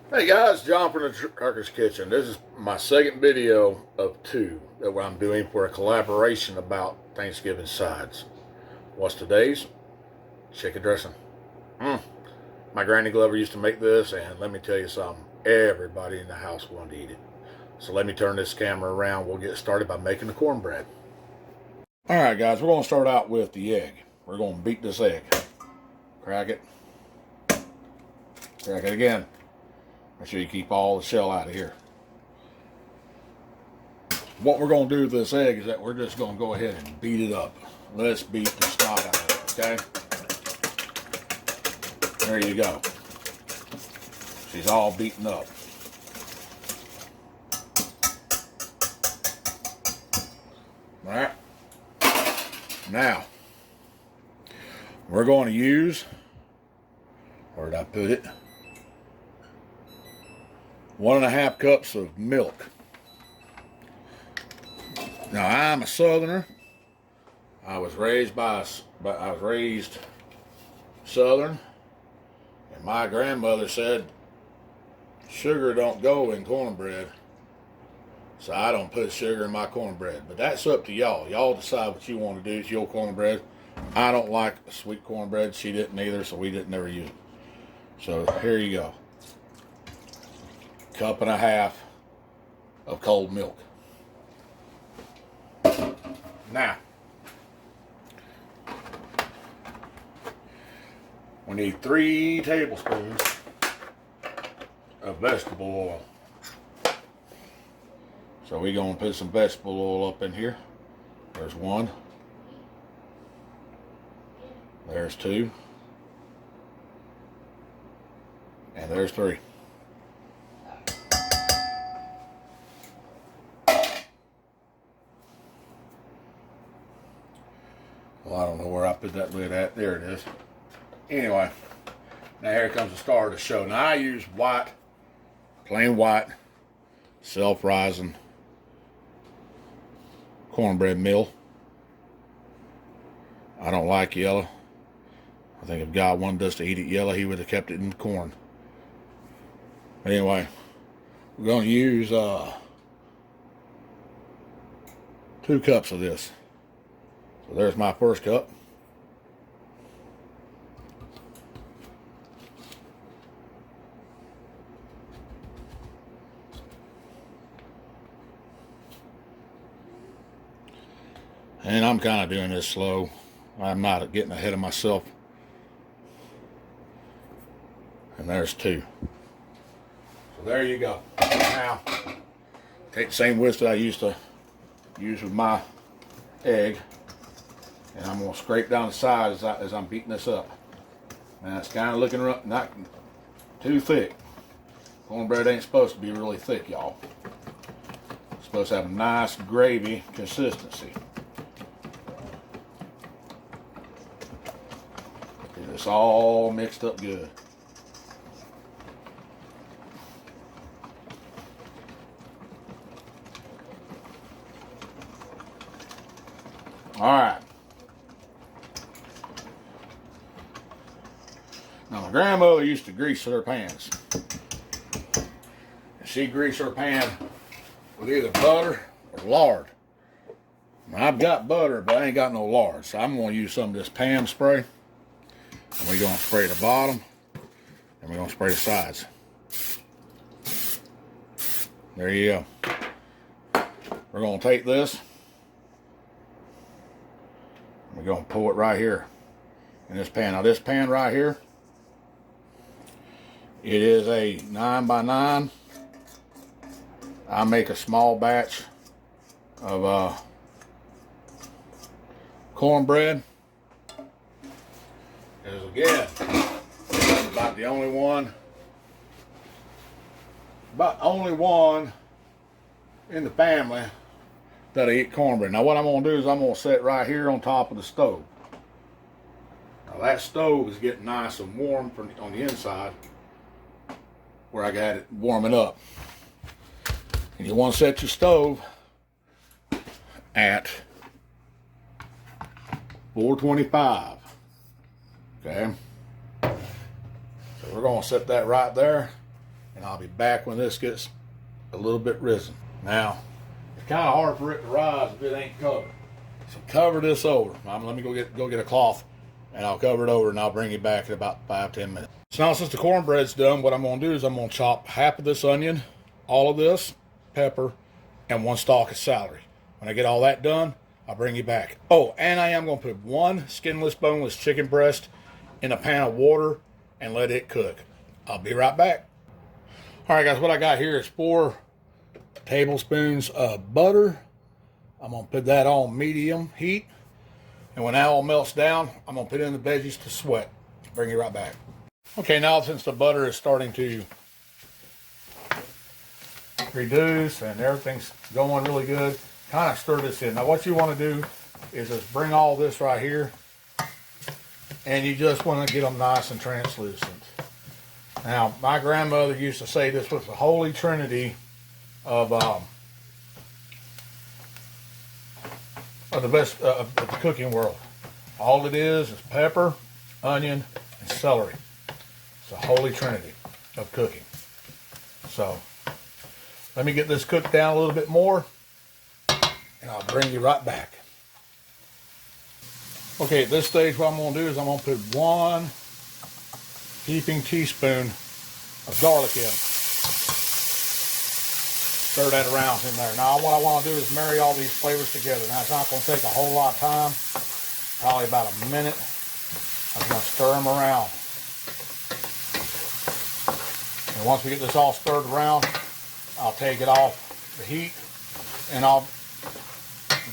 Hey guys, John from the Trucker's Kitchen. This is my second video of two that I'm doing for a collaboration about Thanksgiving sides. What's today's? Chicken dressing. My granny Glover used to make this, and let me tell you something. Everybody in the house wanted to eat it. So let me turn this camera around. We'll get started by making the cornbread. Alright guys, we're going to start out with the egg. We're going to beat this egg. Crack it. Crack it again. Make sure you keep all the shell out of here. What we're going to do with this egg is that we're just going to go ahead and beat it up. Let's beat the snot out of it, okay? There you go. She's all beaten up. All right. Now, we're going to use, where did I put it? 1.5 cups of milk. Now I'm a Southerner. I was raised Southern, and my grandmother said sugar don't go in cornbread, so I don't put sugar in my cornbread. But that's up to y'all. Y'all decide what you want to do. It's your cornbread. I don't like sweet cornbread. She didn't either, so we didn't ever use it. So here you go. 1.5 cups of cold milk. Now, we need 3 tablespoons of vegetable oil. So we're going to put some vegetable oil up in here. There's 1. There's 2. And there's 3. Well, I don't know where I put that lid at. There it is. Anyway, now here comes the star of the show. Now I use white, plain white, self-rising cornbread meal. I don't like yellow. I think if God wanted us to eat it yellow, he would have kept it in corn. Anyway, we're going to use 2 cups of this. So there's my first cup. And I'm kind of doing this slow. I'm not getting ahead of myself. And there's 2. So there you go. Now, take the same whisk that I used to use with my egg. And I'm going to scrape down the side as I'm beating this up. Now it's kind of looking not too thick. Cornbread ain't supposed to be really thick, y'all. It's supposed to have a nice gravy consistency. Get this all mixed up good. All right. Now, my grandmother used to grease her pans. And she'd grease her pan with either butter or lard. Now, I've got butter, but I ain't got no lard. So I'm going to use some of this Pam spray. And we're going to spray the bottom. And we're going to spray the sides. There you go. We're going to take this. We're going to pour it right here in this pan. Now, this pan right here, it is a 9x9. I make a small batch of cornbread. As again, about the only one in the family that I eat cornbread. Now what I'm going to do is I'm going to set it right here on top of the stove. Now that stove is getting nice and warm on the inside, where I got it warming up. And you want to set your stove at 425. Okay. So we're going to set that right there. and I'll be back when this gets a little bit risen. Now, it's kind of hard for it to rise if it ain't covered. So cover this over. Let me go get a cloth, and I'll cover it over, and I'll bring you back in about 5-10 minutes. So now since the cornbread's done, what I'm going to do is I'm going to chop half of this onion, all of this, pepper, and 1 stalk of celery. When I get all that done, I'll bring you back. Oh, and I am going to put 1 skinless, boneless chicken breast in a pan of water and let it cook. I'll be right back. All right, guys, what I got here is 4 tablespoons of butter. I'm going to put that on medium heat. And when that all melts down, I'm going to put in the veggies to sweat. Bring you right back. Okay, now since the butter is starting to reduce and everything's going really good, kind of stir this in. Now what you want to do is just bring all this right here, and you just want to get them nice and translucent. Now, my grandmother used to say this was the holy trinity of the best of the cooking world. All it is pepper, onion, and celery. It's a holy trinity of cooking. So, let me get this cooked down a little bit more, and I'll bring you right back. Okay, at this stage, what I'm going to do is I'm going to put 1 heaping teaspoon of garlic in. Stir that around in there. Now, what I want to do is marry all these flavors together. Now, it's not going to take a whole lot of time, probably about a minute. I'm going to stir them around. And once we get this all stirred around, I'll take it off the heat, and I'll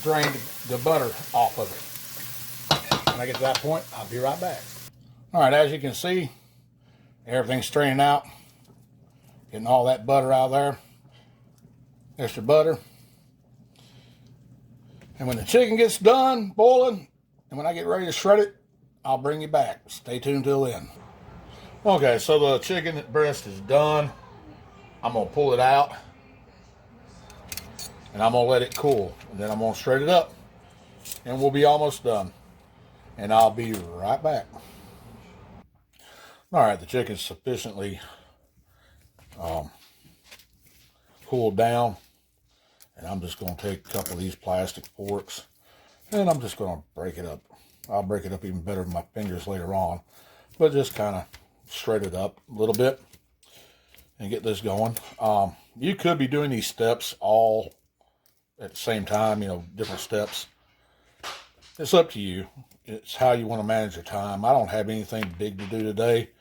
drain the butter off of it. When I get to that point, I'll be right back. All right, as you can see, everything's straining out, getting all that butter out of there. Extra butter. And when the chicken gets done boiling, and when I get ready to shred it, I'll bring you back. Stay tuned till then. Okay, so the chicken breast is done. I'm going to pull it out, and I'm going to let it cool. And then I'm going to shred it up, and we'll be almost done. And I'll be right back. All right, the chicken's sufficiently cooled down. And I'm just going to take a couple of these plastic forks, and I'm just going to break it up. I'll break it up even better with my fingers later on, but just kind of shred it up a little bit and get this going. You could be doing these steps all at the same time, different steps. It's up to you. It's how you want to manage your time. I don't have anything big to do today.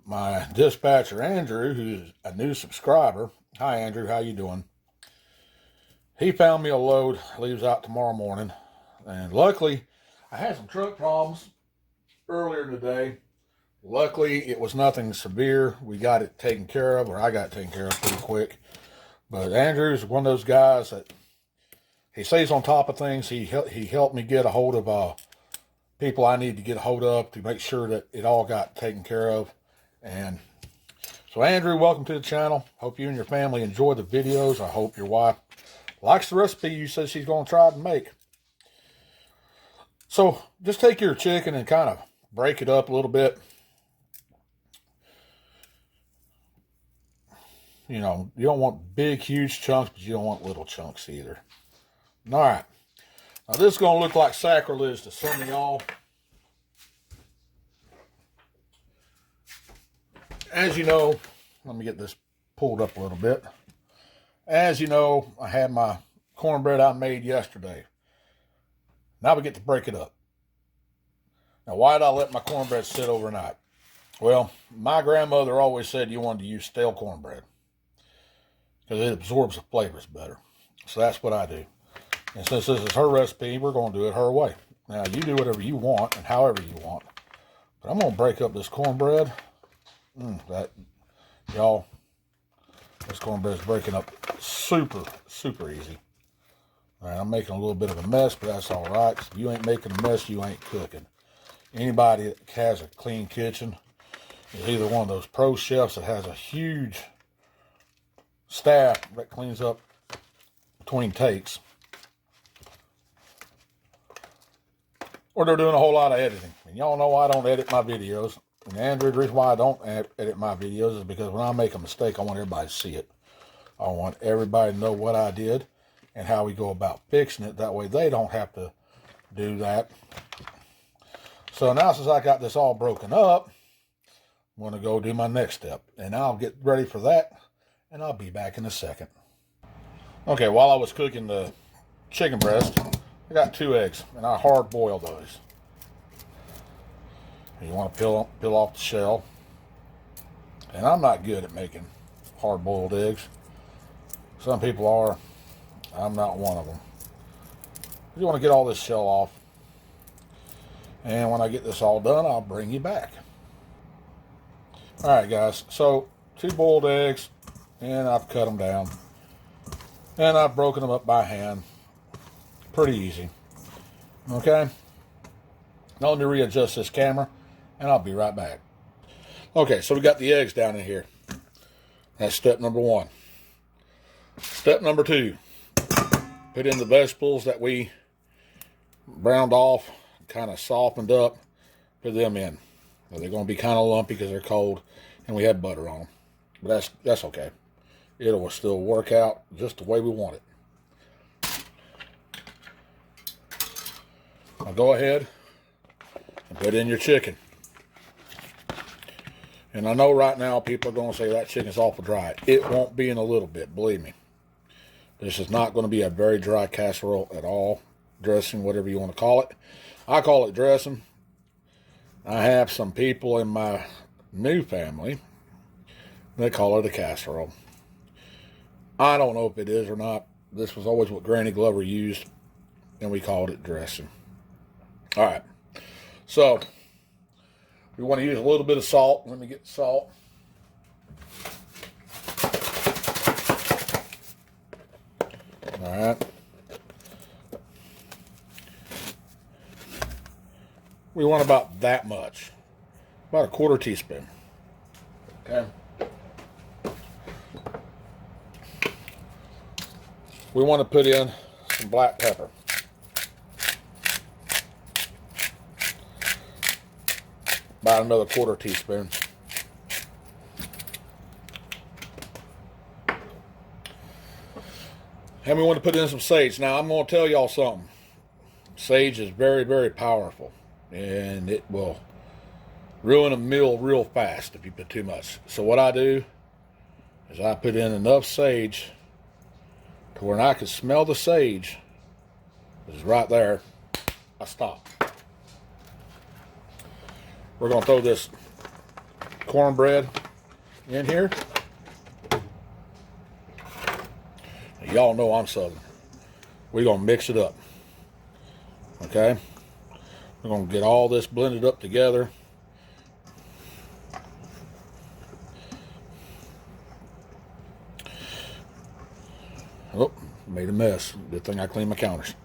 My dispatcher, Andrew, who's a new subscriber. Hi, Andrew. How you doing? He found me a load, leaves out tomorrow morning. And luckily, I had some truck problems earlier today. Luckily, it was nothing severe. We got it taken care of, or I got it taken care of pretty quick. But Andrew's one of those guys that he stays on top of things. He helped me get a hold of people I need to get a hold of to make sure that it all got taken care of. And so, Andrew, welcome to the channel. Hope you and your family enjoy the videos. I hope your wife likes the recipe you said she's going to try to make. So just take your chicken and kind of break it up a little bit. You don't want big, huge chunks, but you don't want little chunks either. All right. Now this is going to look like sacrilege to some of y'all. As you know, let me get this pulled up a little bit. As you know, I had my cornbread I made yesterday. Now we get to break it up. Now, why did I let my cornbread sit overnight? Well, my grandmother always said you wanted to use stale cornbread because it absorbs the flavors better. So that's what I do. And since this is her recipe, we're going to do it her way. Now, you do whatever you want and however you want. But I'm going to break up this cornbread. Y'all, this cornbread is breaking up super, super easy. All right, I'm making a little bit of a mess, but that's all right. If you ain't making a mess, you ain't cooking. Anybody that has a clean kitchen is either one of those pro chefs that has a huge staff that cleans up between takes, or they're doing a whole lot of editing. And y'all know I don't edit my videos. And the reason why I don't edit my videos is because when I make a mistake, I want everybody to see it. I want everybody to know what I did and how we go about fixing it. That way they don't have to do that. So now since I got this all broken up, I'm going to go do my next step. And I'll get ready for that, and I'll be back in a second. Okay, while I was cooking the chicken breast, I got 2 eggs, and I hard boiled those. You want to peel off the shell. And I'm not good at making hard boiled eggs. Some people are. I'm not one of them. You want to get all this shell off. And when I get this all done, I'll bring you back. Alright guys, so 2 boiled eggs, and I've cut them down. And I've broken them up by hand. Pretty easy. Okay? Now let me readjust this camera, and I'll be right back. Okay, so we got the eggs down in here. That's step number 1. Step number 2. Put in the vegetables that we browned off, kind of softened up. Put them in. Now, they're going to be kind of lumpy because they're cold, and we had butter on them. But that's okay. It'll still work out just the way we want it. Now go ahead and put in your chicken. And I know right now people are going to say that chicken's awful dry. It won't be in a little bit, believe me. This is not going to be a very dry casserole at all. Dressing, whatever you want to call it. I call it dressing. I have some people in my new family, they call it a casserole. I don't know if it is or not. This was always what Granny Glover used, and we called it dressing. All right. So, we want to use a little bit of salt. Let me get the salt. All right. We want about that much. About a 1/4 teaspoon. Okay. We want to put in some black pepper. About another 1/4 teaspoon. And we want to put in some sage. Now, I'm going to tell y'all something. Sage is very, very powerful. And it will ruin a meal real fast if you put too much. So what I do is I put in enough sage to where I can smell the sage. It's right there. I stop. We're going to throw this cornbread in here. Y'all know I'm Southern. We're going to mix it up. Okay? We're going to get all this blended up together. Oh, made a mess. Good thing I cleaned my counters.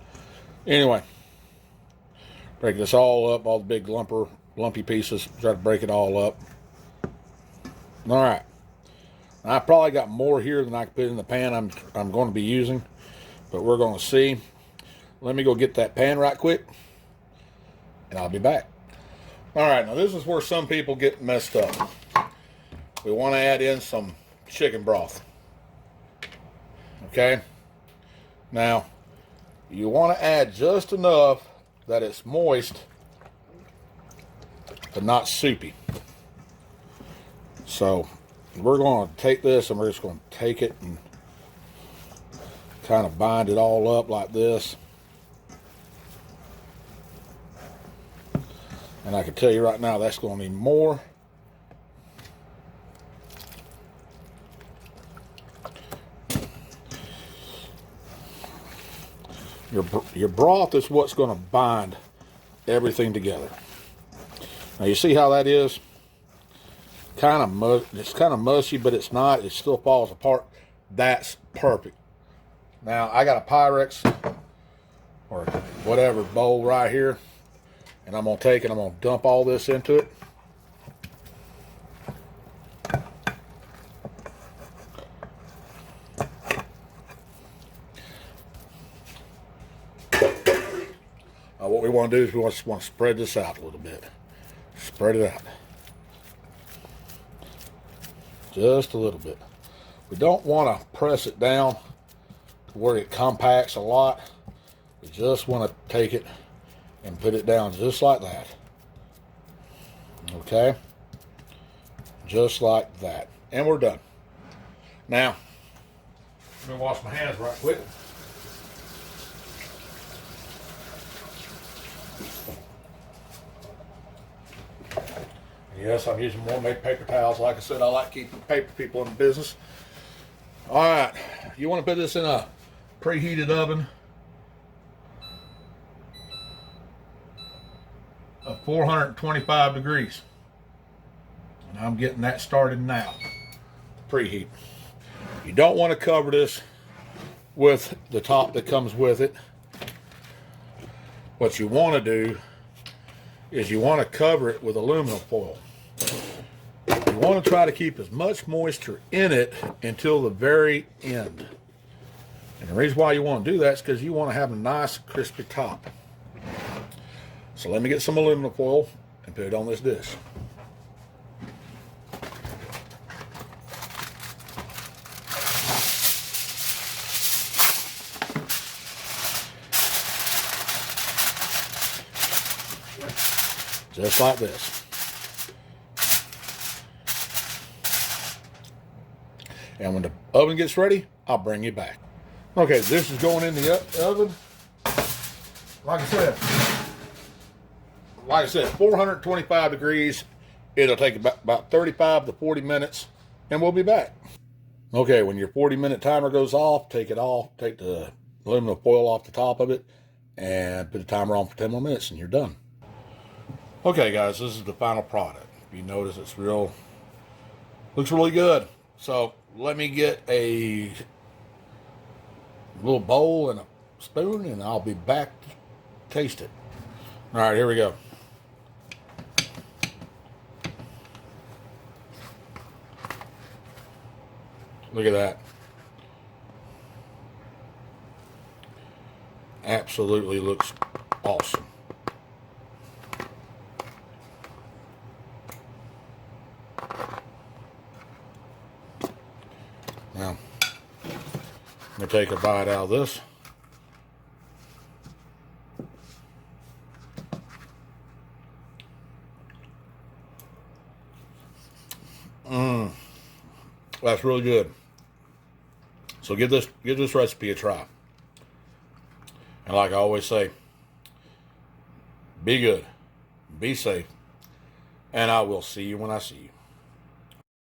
Anyway, break this all up, all the big lumpy pieces. Try to break it all up. All right. I probably got more here than I can put in the pan I'm going to be using, but we're going to see. Let me go get that pan right quick, and I'll be back. All right, now this is where some people get messed up. We want to add in some chicken broth. Okay? Now, you want to add just enough that it's moist, but not soupy. So, we're going to take this and we're just going to take it and kind of bind it all up like this. And I can tell you right now that's going to need more. Your broth is what's going to bind everything together. Now you see how that is? It's kind of mushy, but it's not. It still falls apart. That's perfect. Now I got a Pyrex or whatever bowl right here, and I'm gonna take it. I'm gonna dump all this into it. What we want to do is we want to spread this out a little bit. Spread it out. Just a little bit. We don't want to press it down to where it compacts a lot. We just want to take it and put it down just like that. Okay? Just like that. And we're done. Now, let me wash my hands right quick. Yes, I'm using warm-made paper towels. Like I said, I like keeping paper people in business. All right, you want to put this in a preheated oven of 425 degrees. And I'm getting that started now. Preheat. You don't want to cover this with the top that comes with it. What you want to do is you want to cover it with aluminum foil. You want to try to keep as much moisture in it until the very end. And the reason why you want to do that is because you want to have a nice crispy top. So let me get some aluminum foil and put it on this dish. Just like this. And when the oven gets ready, I'll bring you back. Okay, this is going in the oven. Like I said, 425 degrees. It'll take about 35 to 40 minutes, and we'll be back. Okay, when your 40-minute timer goes off, take it off. Take the aluminum foil off the top of it, and put the timer on for 10 more minutes, and you're done. Okay, guys, this is the final product. If you notice, it's looks really good. So let me get a little bowl and a spoon, and I'll be back to taste it. All right, here we go. Look at that. Absolutely looks awesome. Now, let me take a bite out of this. That's really good. So give this recipe a try. And like I always say, be good, be safe, and I will see you when I see you.